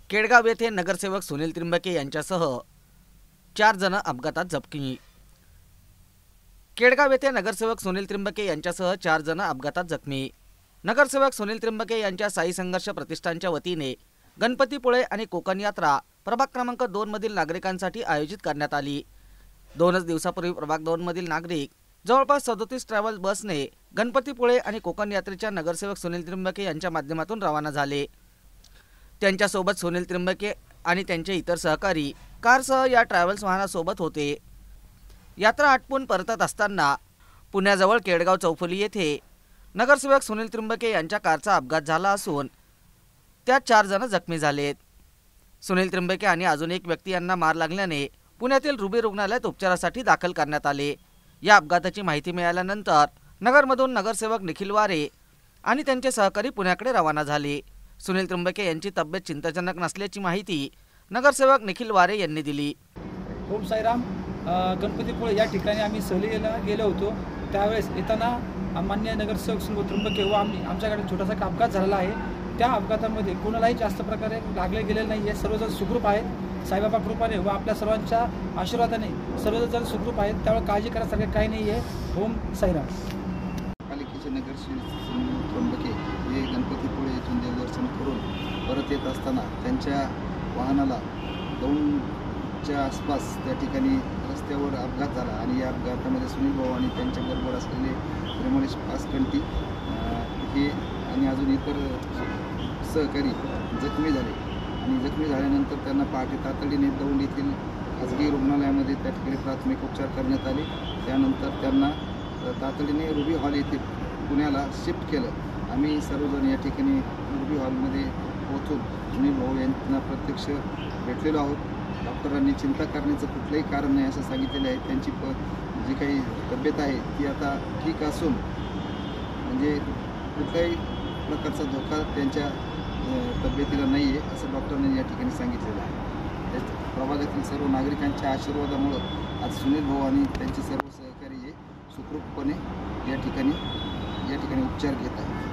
केडगाव येथे नगरसेवक सुनील त्रिंबके यांच्यासह 4 जण अपघातात जखमी। केडगाव येथे नगरसेवक सुनील त्रिंबके यांच्यासह 4 जण अपघातात जखमी। नगरसेवक सुनील त्रिंबके यांच्या साई संघर्ष प्रतिष्ठानच्या वतीने गणपतीपुळे आणि कोकण यात्रा प्रभाग क्रमांक 2 मधील नागरिकांसाठी आयोजित करण्यात आली। 2 दिवसापूर्वी प्रभाग 2 मधील नागरिक जवळपास 37 ट्रॅव्हल बसने गणपतीपुळे आणि कोकण यात्रेच्या नगरसेवक सुनील त्रिंबके यांच्या माध्यमातून रवाना झाले। त्यांच्यासोबत सुनील त्रिंबके आणि त्यांचे इतर सहकारी कारसह या ट्रॅव्हल्स वाहनासोबत होते। यात्रा आटपून परतत असताना पुण्याजवळ केडगाव चौफुली येथे नगरसेवक सुनील त्रिंबके यांच्या कारचा अपघात झाला असून त्यात 4 जण जखमी झालेत। सुनील त्रिंबके आणि अजून एक व्यक्ती यांना मार लागल्याने पुण्यातील रुबी रुग्णालयात उपचारासाठी दाखल करण्यात आले। या अपघाताची माहिती मिळाल्यानंतर नगरमधून नगरसेवक निखिल वारे आणि त्यांचे सहकारी पुण्याकडे रवाना झाले। सुनील त्रिंबके यांची तब्येत चिंताजनक नसल्याची माहिती नगरसेवक निखिल वारे यांनी दिली। ओम साईराम, गणपतीपुळे या ठिकाणी आम्ही सहलीला गेलो होतो। त्यावेळेस येताना माननीय नगरसेवक सुनील त्रिंबके व आमच्याकडे छोटासा अपघात झालेला आहे। त्या अपघातामध्ये कोणालाही जास्त प्रकारे लागले गेलेले नाही आहे। सर्वजण सुखरूप आहेत। साईबाबा कृपाने व आपल्या सर्वांच्या आशीर्वादाने सर्वजण सुखरूप आहेत, त्यामुळे काळजी करण्यासारखे काही नाही आहे। ओम साईराम। पालिकेचे नगरसेवक सुनील त्रिंबके हे गणपतीपुळे येथून देवदर्शन करून परत येत असताना त्यांच्या वाहनाला दौंडच्या आसपास त्या ठिकाणी रस्त्यावर अपघात झाला आणि या अपघातामध्ये सुनील भाऊ आणि त्यांच्याबरोबर असलेले प्रेमोलेश पासकंटी हे आणि अजून इतर सहकारी जखमी झाले आणि जखमी झाल्यानंतर त्यांना पहाटे तातडीने दौंड येथील खाजगी रुग्णालयामध्ये त्या ठिकाणी प्राथमिक उपचार करण्यात आले। त्यानंतर त्यांना तातडीने रुबी हॉल येथे पुण्याला शिफ्ट केलं। आम्ही सर्वजण या ठिकाणी रुबी हॉलमध्ये पोहोचून सुनील भाऊ यांना प्रत्यक्ष भेटलेलो आहोत। डॉक्टरांनी चिंता करण्याचं कुठलंही कारण नाही असं सांगितलेलं आहे। त्यांची जी काही तब्येत आहे ती आता ठीक असून म्हणजे कुठल्याही प्रकारचा धोका त्यांच्या तब्येतीला नाही आहे असं डॉक्टरांनी या ठिकाणी सांगितलेलं आहे। प्रभागातील सर्व नागरिकांच्या आशीर्वादामुळं आज सुनील भाऊ आणि त्यांचे सर्व सहकारी हे सुखरूपपणे या ठिकाणी उपचार घेत आहेत।